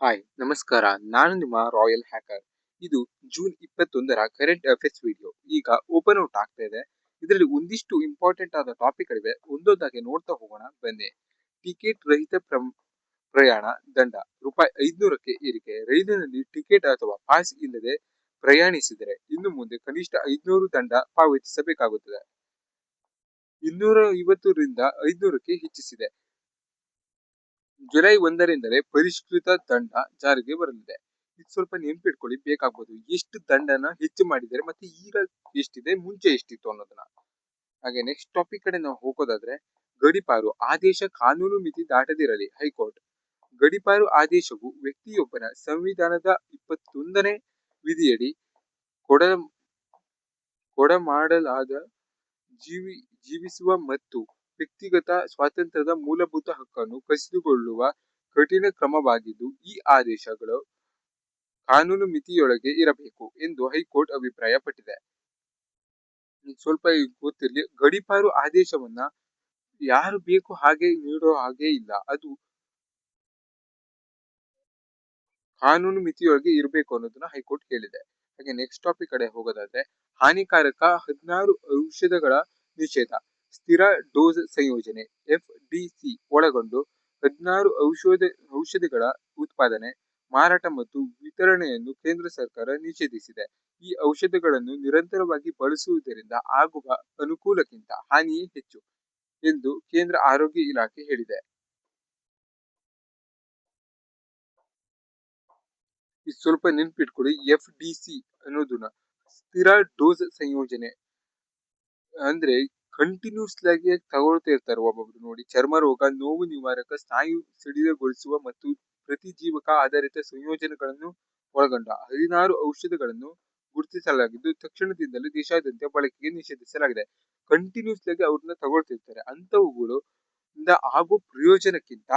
Hi ನಮಸ್ಕಾರ. ನಾನು ನಿಮ್ಮ ರಾಯಲ್ ಹ್ಯಾಕರ್. ಇದು ಜೂನ್ 21ರ ಕರೆಂಟ್ ಅಫೇರ್ಸ್ ವಿಡಿಯೋ. ಈಗ ಓಪನ್ ಔಟ್ ಆಗ್ತಾ ಇದೆ. ಇದರಲ್ಲಿ ಒಂದಿಷ್ಟು ಇಂಪಾರ್ಟೆಂಟ್ ಆದ ಟಾಪಿಕ್ಗಳಿವೆ. ಒಂದೊಂದಾಗಿ ನೋಡ್ತಾ ಹೋಗೋಣ ಬನ್ನಿ. ಟಿಕೆಟ್ ರಹಿತ ಪ್ರಯಾಣ ದಂಡ ರೂಪಾಯಿ 500ಕ್ಕೆ ಏರಿಕೆ. ರೈಲಿನಲ್ಲಿ ಟಿಕೆಟ್ ಅಥವಾ ಪಾಸ್ ಇಲ್ಲದೆ ಪ್ರಯಾಣಿಸಿದರೆ ಇನ್ನು ಮುಂದೆ ಕನಿಷ್ಠ 500 ದಂಡ ಪಾವತಿಸಬೇಕಾಗುತ್ತದೆ. 250ರಿಂದ 500ಕ್ಕೆ ಹೆಚ್ಚಿಸಿದೆ. ಜುಲೈ 1ರಿಂದಲೇ ಪರಿಷ್ಕೃತ ದಂಡ ಜಾರಿಗೆ ಬರಲಿದೆ. ಇದು ಸ್ವಲ್ಪ ನೆನ್ಪಿಟ್ಕೊಳ್ಳಿ, ಬೇಕಾಗ್ಬೋದು. ಎಷ್ಟು ದಂಡನ ಹೆಚ್ಚು ಮಾಡಿದ್ದಾರೆ ಮತ್ತೆ ಈಗ ಎಷ್ಟಿದೆ, ಮುಂಚೆ ಎಷ್ಟಿತ್ತು ಅನ್ನೋದನ್ನ. ಹಾಗೆ ನೆಕ್ಸ್ಟ್ ಟಾಪಿಕ್ ಕಡೆ ನಾವು ಹೋಗೋದಾದ್ರೆ, ಗಡೀಪಾರು ಆದೇಶ ಕಾನೂನು ಮಿತಿ ದಾಟದಿರಲಿ ಹೈಕೋರ್ಟ್. ಗಡೀಪಾರು ಆದೇಶವು ವ್ಯಕ್ತಿಯೊಬ್ಬನ ಸಂವಿಧಾನದ 21ನೇ ವಿಧಿಯಡಿ ಕೊಡಮಾಡಲಾದ ಜೀವಿಸುವ ಮತ್ತು ವ್ಯಕ್ತಿಗತ ಸ್ವಾತಂತ್ರ್ಯದ ಮೂಲಭೂತ ಹಕ್ಕನ್ನು ಕಸಿದುಕೊಳ್ಳುವ ಕಠಿಣ ಕ್ರಮವಾಗಿದ್ದು, ಈ ಆದೇಶಗಳು ಕಾನೂನು ಮಿತಿಯೊಳಗೆ ಇರಬೇಕು ಎಂದು ಹೈಕೋರ್ಟ್ ಅಭಿಪ್ರಾಯಪಟ್ಟಿದೆ. ಸ್ವಲ್ಪ ಗೊತ್ತಿರಲಿ, ಗಡೀಪಾರು ಆದೇಶವನ್ನ ಯಾರು ಬೇಕು ಹಾಗೆ ನೀಡೋ ಹಾಗೆ ಇಲ್ಲ. ಅದು ಕಾನೂನು ಮಿತಿಯೊಳಗೆ ಇರಬೇಕು ಅನ್ನೋದನ್ನ ಹೈಕೋರ್ಟ್ ಹೇಳಿದೆ. ಹಾಗೆ ನೆಕ್ಸ್ಟ್ ಟಾಪಿಕ್ ಕಡೆ ಹೋಗೋದಾದ್ರೆ, ಹಾನಿಕಾರಕ 16 ಔಷಧಗಳ ನಿಷೇಧ. ಸ್ಥಿರ ಡೋಸ್ ಸಂಯೋಜನೆ FDC ಒಳಗೊಂಡು 16 ಔಷಧಿಗಳ ಉತ್ಪಾದನೆ, ಮಾರಾಟ ಮತ್ತು ವಿತರಣೆಯನ್ನು ಕೇಂದ್ರ ಸರ್ಕಾರ ನಿಷೇಧಿಸಿದೆ. ಈ ಔಷಧಗಳನ್ನು ನಿರಂತರವಾಗಿ ಬಳಸುವುದರಿಂದ ಆಗುವ ಅನುಕೂಲಕ್ಕಿಂತ ಹಾನಿಯೇ ಹೆಚ್ಚು ಎಂದು ಕೇಂದ್ರ ಆರೋಗ್ಯ ಇಲಾಖೆ ಹೇಳಿದೆ. ಇದು ಸ್ವಲ್ಪ ನೆನ್ಪಿಟ್ಕೊಳ್ಳಿ. FDC ಅನ್ನೋದನ್ನ ಸ್ಥಿರ ಡೋಸ್ ಸಂಯೋಜನೆ ಅಂದ್ರೆ ಕಂಟಿನ್ಯೂಸ್ ಆಗಿ ತಗೊಳ್ತಾ ಇರ್ತಾರೆ ಒಬ್ಬೊಬ್ರು. ನೋಡಿ, ಚರ್ಮ ರೋಗ, ನೋವು ನಿವಾರಕ, ಸ್ನಾಯು ಸಡಿಲಗೊಳಿಸುವ ಮತ್ತು ಪ್ರತಿಜೀವಕ ಆಧಾರಿತ ಸಂಯೋಜನೆಗಳನ್ನು ಒಳಗೊಂಡ 16 ಔಷಧಗಳನ್ನು ಗುರುತಿಸಲಾಗಿದ್ದು, ತಕ್ಷಣದಿಂದಲೇ ದೇಶಾದ್ಯಂತ ಬಳಕೆಗೆ ನಿಷೇಧಿಸಲಾಗಿದೆ. ಕಂಟಿನ್ಯೂಸ್ ಆಗಿ ಅವ್ರನ್ನ ತಗೊಳ್ತಿರ್ತಾರೆ. ಅಂತವುಗಳು ಇಂದ ಆಗೋ ಪ್ರಯೋಜನಕ್ಕಿಂತ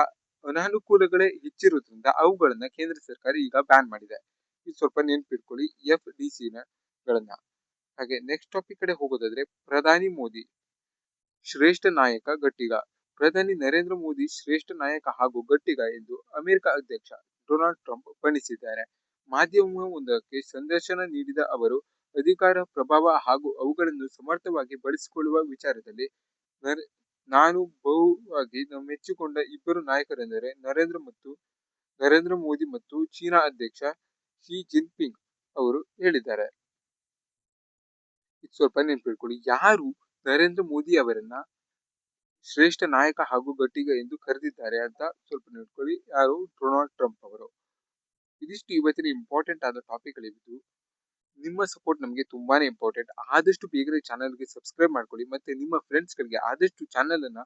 ಅನಾನುಕೂಲಗಳೇ ಹೆಚ್ಚಿರೋದ್ರಿಂದ ಅವುಗಳನ್ನ ಕೇಂದ್ರ ಸರ್ಕಾರ ಈಗ ಬ್ಯಾನ್ ಮಾಡಿದೆ. ಇದು ಸ್ವಲ್ಪ ನೆನ್ಪಿಟ್ಕೊಳ್ಳಿ, FDC ಗಳನ್ನ. ಹಾಗೆ ನೆಕ್ಸ್ಟ್ ಟಾಪಿಕ್ ಕಡೆ ಹೋಗೋದಾದ್ರೆ, ಪ್ರಧಾನಿ ಮೋದಿ ಶ್ರೇಷ್ಠ ನಾಯಕ ಗಟ್ಟಿಗ. ಪ್ರಧಾನಿ ನರೇಂದ್ರ ಮೋದಿ ಶ್ರೇಷ್ಠ ನಾಯಕ ಹಾಗೂ ಗಟ್ಟಿಗ ಎಂದು ಅಮೆರಿಕ ಅಧ್ಯಕ್ಷ ಡೊನಾಲ್ಡ್ ಟ್ರಂಪ್ ಬಣ್ಣಿಸಿದ್ದಾರೆ. ಮಾಧ್ಯಮವೊಂದಕ್ಕೆ ಸಂದರ್ಶನ ನೀಡಿದ ಅವರು, ಅಧಿಕಾರ, ಪ್ರಭಾವ ಹಾಗೂ ಅವುಗಳನ್ನು ಸಮರ್ಥವಾಗಿ ಬಳಸಿಕೊಳ್ಳುವ ವಿಚಾರದಲ್ಲಿ ನಾನು ಬಹುವಾಗಿ ಮೆಚ್ಚಿಕೊಂಡ ಇಬ್ಬರು ನಾಯಕರೆಂದರೆ ನರೇಂದ್ರ ಮೋದಿ ಮತ್ತು ಚೀನಾ ಅಧ್ಯಕ್ಷ ಶಿ ಜಿನ್ಪಿಂಗ್ ಅವರು ಹೇಳಿದ್ದಾರೆ. ಇದು ಸ್ವಲ್ಪ ನೆನ್ಪಿಟ್ಕೊಳ್ಳಿ. ಯಾರು ನರೇಂದ್ರ ಮೋದಿ ಅವರನ್ನ ಶ್ರೇಷ್ಠ ನಾಯಕ ಹಾಗೂ ಗಟ್ಟಿಗ ಎಂದು ಕರೆದಿದ್ದಾರೆ ಅಂತ ಸ್ವಲ್ಪ ನೆನ್ಪಿಟ್ಕೊಳ್ಳಿ. ಯಾರು? ಡೊನಾಲ್ಡ್ ಟ್ರಂಪ್ ಅವರು. ಇದಿಷ್ಟು ಇವತ್ತಿನ ಇಂಪಾರ್ಟೆಂಟ್ ಆದ ಟಾಪಿಕ್ ಗಳಿದ್ದು. ನಿಮ್ಮ ಸಪೋರ್ಟ್ ನಮಗೆ ತುಂಬಾನೇ ಇಂಪಾರ್ಟೆಂಟ್. ಆದಷ್ಟು ಬೇಗನೆ ಚಾನಲ್ಗೆ ಸಬ್ಸ್ಕ್ರೈಬ್ ಮಾಡ್ಕೊಳ್ಳಿ ಮತ್ತೆ ನಿಮ್ಮ ಫ್ರೆಂಡ್ಸ್ ಗಳಿಗೆ ಆದಷ್ಟು ಚಾನಲ್ ಅನ್ನ,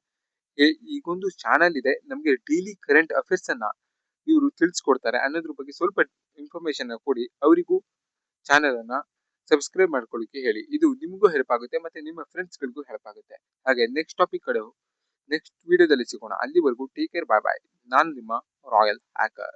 ಈಗೊಂದು ಚಾನಲ್ ಇದೆ, ನಮಗೆ ಡೈಲಿ ಕರೆಂಟ್ ಅಫೇರ್ಸ್ ಅನ್ನ ಇವರು ತಿಳಿಸ್ಕೊಡ್ತಾರೆ ಅನ್ನೋದ್ರ ಬಗ್ಗೆ ಸ್ವಲ್ಪ ಇನ್ಫಾರ್ಮೇಶನ್ ಕೊಡಿ. ಅವರಿಗೂ ಚಾನಲ್ ಅನ್ನ ಸಬ್ಸ್ಕ್ರೈಬ್ ಮಾಡ್ಕೊಳ್ಳಿಕ್ಕೆ ಹೇಳಿ. ಇದು ನಿಮಗೂ ಹೆಲ್ಪ್ ಆಗುತ್ತೆ ಮತ್ತೆ ನಿಮ್ಮ ಫ್ರೆಂಡ್ಸ್ ಗಳಿಗೂ ಹೆಲ್ಪ್ ಆಗುತ್ತೆ. ಹಾಗೆ ನೆಕ್ಸ್ಟ್ ಟಾಪಿಕ್ ಕಡೆ ನೆಕ್ಸ್ಟ್ ವಿಡಿಯೋದಲ್ಲಿ ಸಿಗೋಣ. ಅಲ್ಲಿವರೆಗೂ ಟೇಕ್ ಕೇರ್, ಬಾಯ್ ಬಾಯ್. ನಾನು ನಿಮ್ಮ ರಾಯಲ್ ಹ್ಯಾಕರ್.